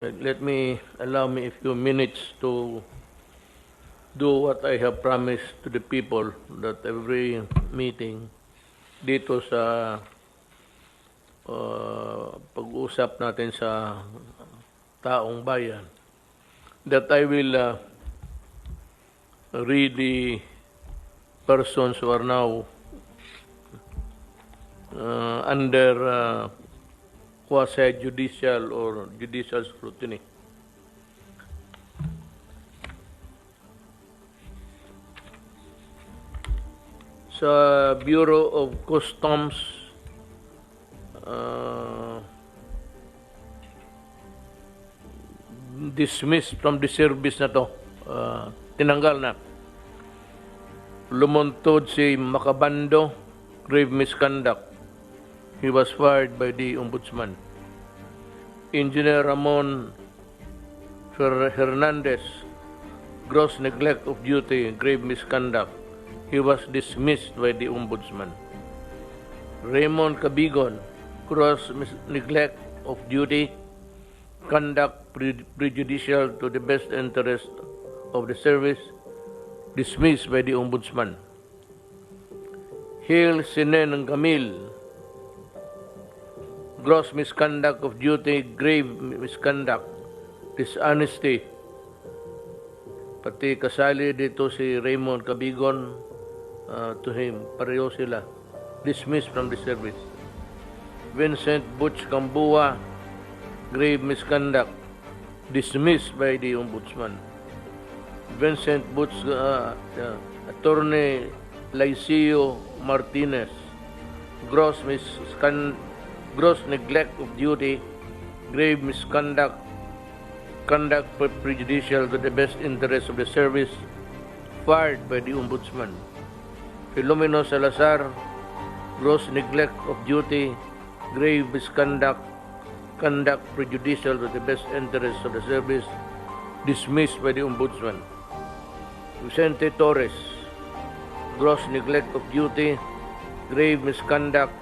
Allow me a few minutes to do what I have promised to the people, that every meeting dito sa pag-uusap natin sa taong bayan, that I will read the persons who are now under quasi-judicial or judicial scrutiny. Sa Bureau of Customs, dismissed from the service na to, tinanggal na. Lumuntod si Macabando, grave misconduct. He was fired by the Ombudsman. Engineer Ramon Hernandez, gross neglect of duty, grave misconduct. He was dismissed by the Ombudsman. Raymond Cabigon, gross neglect of duty, conduct prejudicial to the best interest of the service, dismissed by the Ombudsman. Hale Sinen Camille, gross misconduct of duty, grave misconduct, dishonesty. Pati kasali dito si Raymond Cabigon, to him, pareho sila, dismissed from the service. Vincent Butch Cambua, grave misconduct, dismissed by the Ombudsman. Vincent Butch, Attorney Lycio Martinez, gross neglect of duty, grave misconduct, conduct prejudicial to the best interest of the service, fired by the Ombudsman. Filomeno Salazar, gross neglect of duty, grave misconduct, conduct prejudicial to the best interest of the service, dismissed by the Ombudsman. Vicente Torres, gross neglect of duty, grave misconduct,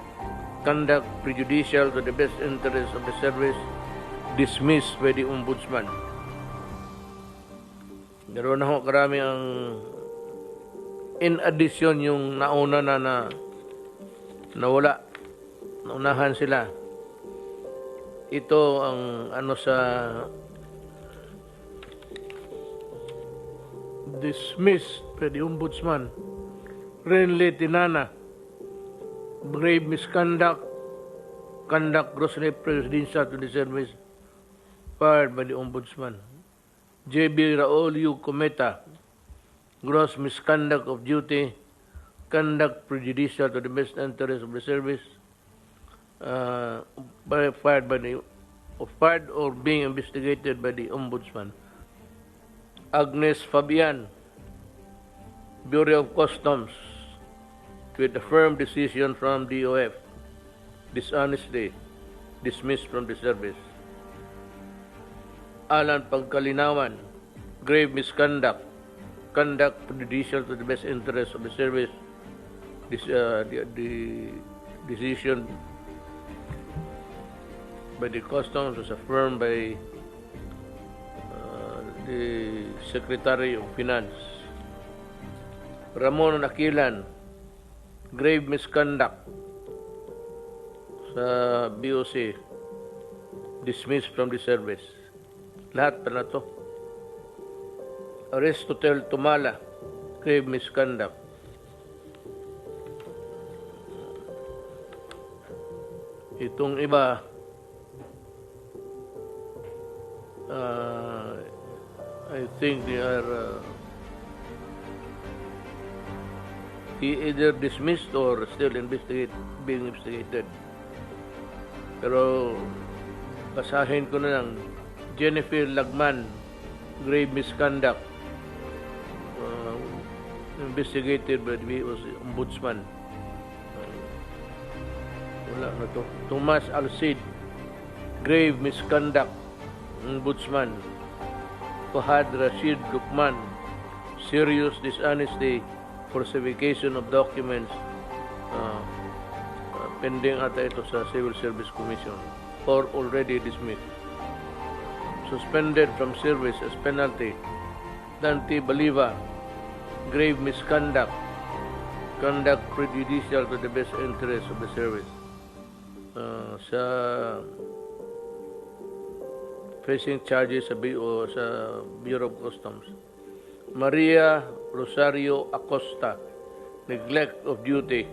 conduct prejudicial to the best interest of the service, dismissed by the Ombudsman. Meron na ho karami ang in addition yung nauna na nawala, naunahan sila. Ito ang ano sa dismissed by the Ombudsman. Renly Tinana, grave misconduct, conduct grossly prejudicial to the service, fired by the Ombudsman. J.B. Raul U. Cometa, gross misconduct of duty, conduct prejudicial to the best interest of the service, fired or being investigated by the Ombudsman. Agnes Fabian, Bureau of Customs, with a firm decision from DOF, dishonesty, dismissed from the service. Alan Pagkalinawan, grave misconduct, conduct prejudicial to the best interest of the service. The decision by the Customs was affirmed by the Secretary of Finance. Ramon Aquilan, grave misconduct sa BOC, dismissed from the service. Lahat pa na to. Aristotle Tumala, grave misconduct. Itong iba, I think they are either dismissed or still being investigated. Pero basahin ko na lang. Jennifer Lagman, grave misconduct, investigated by the Ombudsman. Wala na to. Tomas Alcid, grave misconduct, Ombudsman. Fahad Rashid Lukman, serious dishonesty, falsification of documents, pending ata ito sa Civil Service Commission or already dismissed. suspended from service as penalty. Dante Baliva, grave misconduct, conduct prejudicial to the best interest of the service. Sa facing charges sa Bureau of Customs. Maria Rosario Acosta, neglect of duty,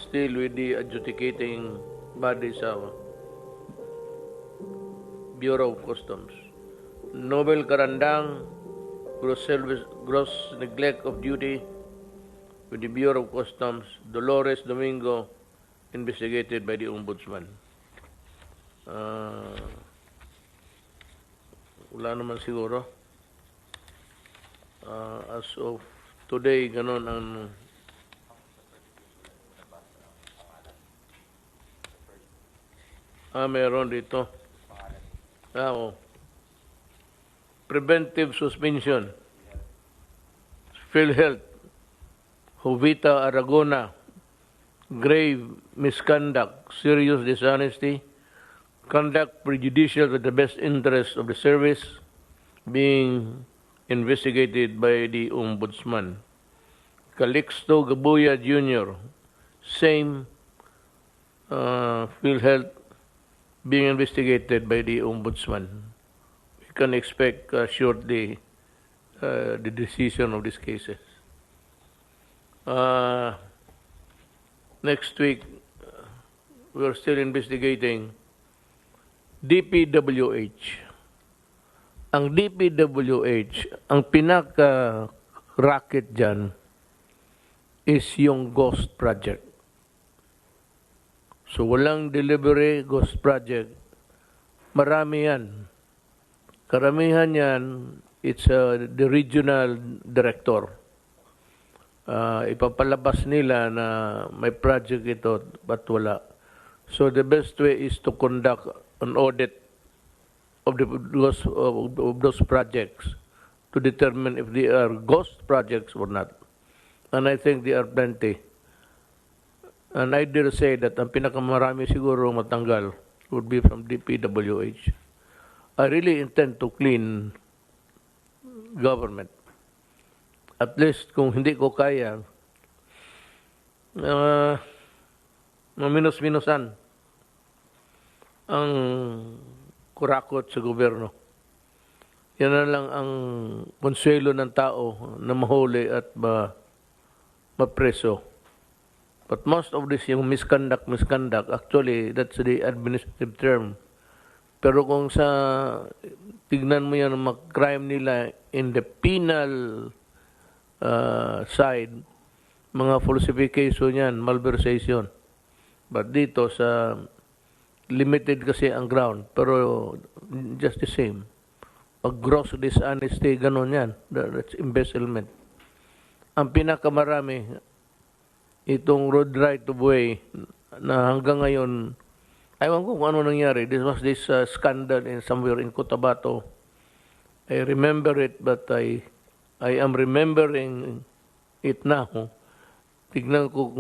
still with the adjudicating body sa Bureau of Customs. Nobel Carandang, gross neglect of duty with the Bureau of Customs. Dolores Domingo, investigated by the Ombudsman. Wala naman siguro. As of today, ganon ang meron dito. Preventive suspension. PhilHealth, Jovita Aragona, grave misconduct, serious dishonesty, conduct prejudicial to the best interest of the service, being investigated by the Ombudsman. Calixto Gabuya Jr., same, PhilHealth, being investigated by the Ombudsman. We can expect shortly the decision of these cases. Next week, we are still investigating DPWH. Ang DPWH, ang pinaka-racket dyan is yung ghost project. So walang delivery, ghost project. Marami yan. Karamihan yan, it's the regional director. Ipapalabas nila na may project ito, but wala. So the best way is to conduct an audit of those projects to determine if they are ghost projects or not. And I think there are plenty. And I dare say that ang pinakamarami siguro matanggal would be from DPWH. I really intend to clean government. At least kung hindi ko kaya, maminus-minusan ang kurakot sa gobyerno. Yan na lang ang konsuelo ng tao na mahuli at mapreso. But most of this, yung misconduct, actually, that's the administrative term. Pero kung tignan mo yan ang mga crime nila in the penal side, mga falsification yan, malversation. But dito sa limited kasi ang ground, pero just the same. Pag gross dishonesty, ganon yan. That's embezzlement. Ang pinakamarami, itong road right of way na hanggang ngayon, ayaw ko kung ano nangyari. This was this scandal in somewhere in Cotabato. I remember it, but I am remembering it now. Tignan ko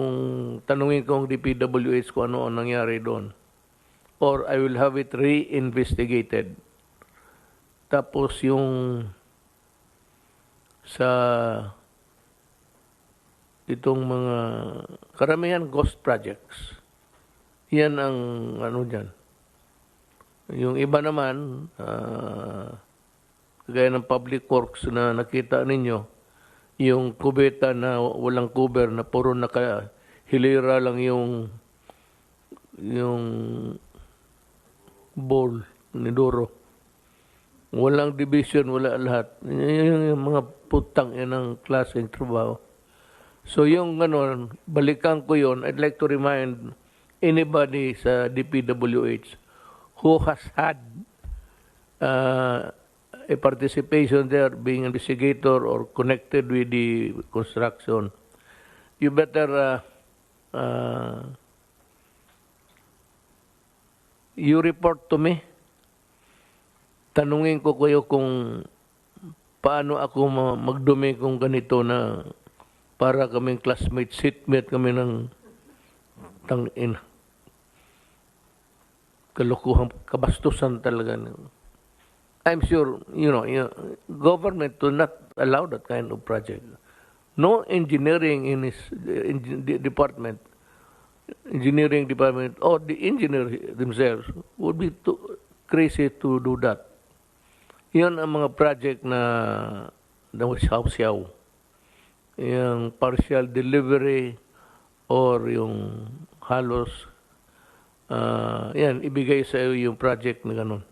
tanungin ko ang DPWH kung ano ang nangyari doon. Or I will have it re-investigated. Tapos yung sa itong mga karamihan ghost projects. Yan ang ano dyan. Yung iba naman, kagaya ng public works na nakita ninyo, yung kubeta na walang cover na puro nakahilira lang yung bowl ni Duro. Walang division, wala lahat. Yung mga putang yan ang klaseng trabaho. So yung ganon, balikan ko yon. I'd like to remind anybody sa DPWH who has had a participation there, being an investigator or connected with the construction, you better you report to me. Tanungin ko kayo kung paano ako magdumi kung ganito na para kaming classmate, seatmate kami ng tangin. Kalukuhan, kabastusan talaga. I'm sure, government will not allow that kind of project. No engineering in his department, engineering department, or the engineers themselves would be too crazy to do that. Yan ang mga project na siyaw-siyaw. Yung partial delivery or yung halos yan, ibigay sa iyo yung project na ganun.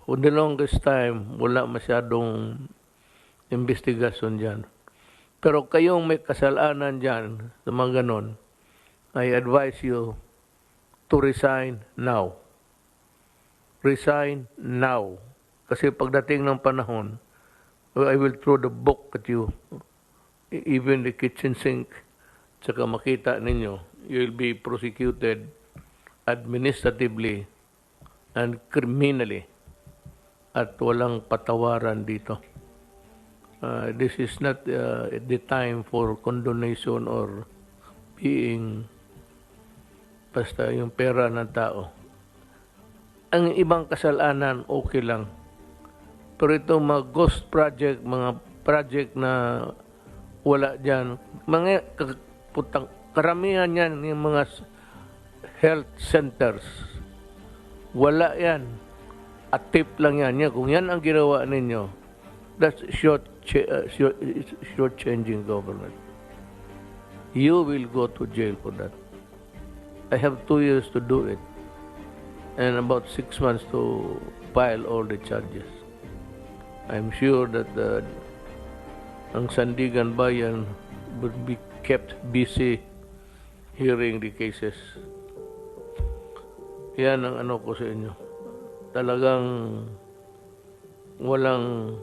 For the longest time, wala masyadong investigation dyan. Pero kayong may kasalanan dyan sa mga ganun, I advise you to resign now. Resign now. Kasi pagdating ng panahon, I will throw the book at you. Even the kitchen sink, tsaka makita ninyo, you will be prosecuted administratively and criminally at walang patawaran dito. This is not the time for condonation or being basta yung pera ng tao. Ang ibang kasalanan, okay lang. Pero itong mga ghost project, mga project na wala dyan, mga karamihan yan, yung mga health centers, wala yan. At tip lang yan. Kung yan ang ginawa ninyo, that's short-changing government. You will go to jail for that. I have 2 years to do it. And about 6 months to file all the charges. I'm sure that ang Sandigan Bayan would be kept busy hearing the cases. Yan ang ano ko sa inyo. Talagang walang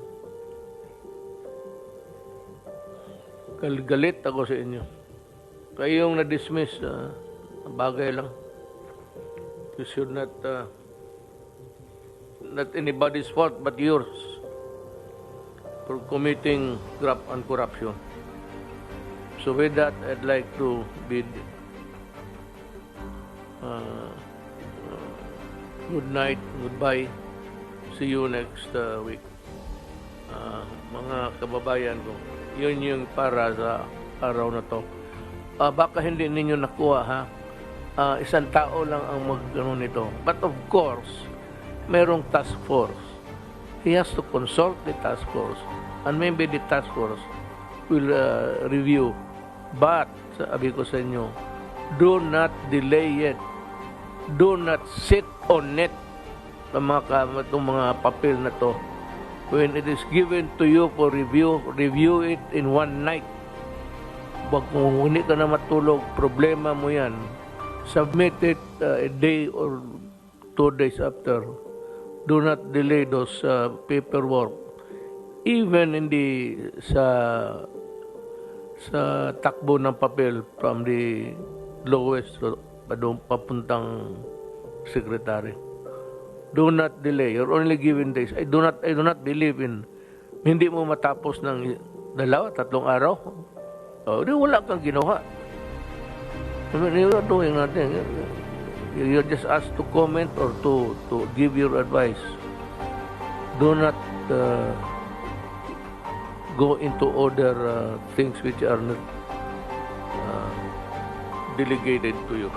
galit ako sa inyo. Kayong na-dismiss, bagay lang. You should not anybody's fault but yours for committing graft and corruption. So with that, I'd like to bid good night, goodbye. See you next week. Mga kababayan ko, yun yung para sa araw na to. Baka hindi ninyo nakuha, ha? Isang tao lang ang mag-ano nito. But of course, merong task force. He has to consult the task force. And maybe the task force will review. But, sabi ko sa inyo, do not delay it. Do not sit on it. Itong mga papel na to. When it is given to you for review, review it in one night. Kung hindi ka na matulog, problema mo yan. Submit it a day or 2 days after. Do not delay those paperwork. Even sa takbo ng papel from the lowest papuntang secretary. Do not delay. You're only given days. I do not believe in hindi mo matapos ng 2-3 araw. Wala kang ginawa. I mean, you're doing nothing. You're just asked to comment or to give your advice. Do not go into other things which are not delegated to you.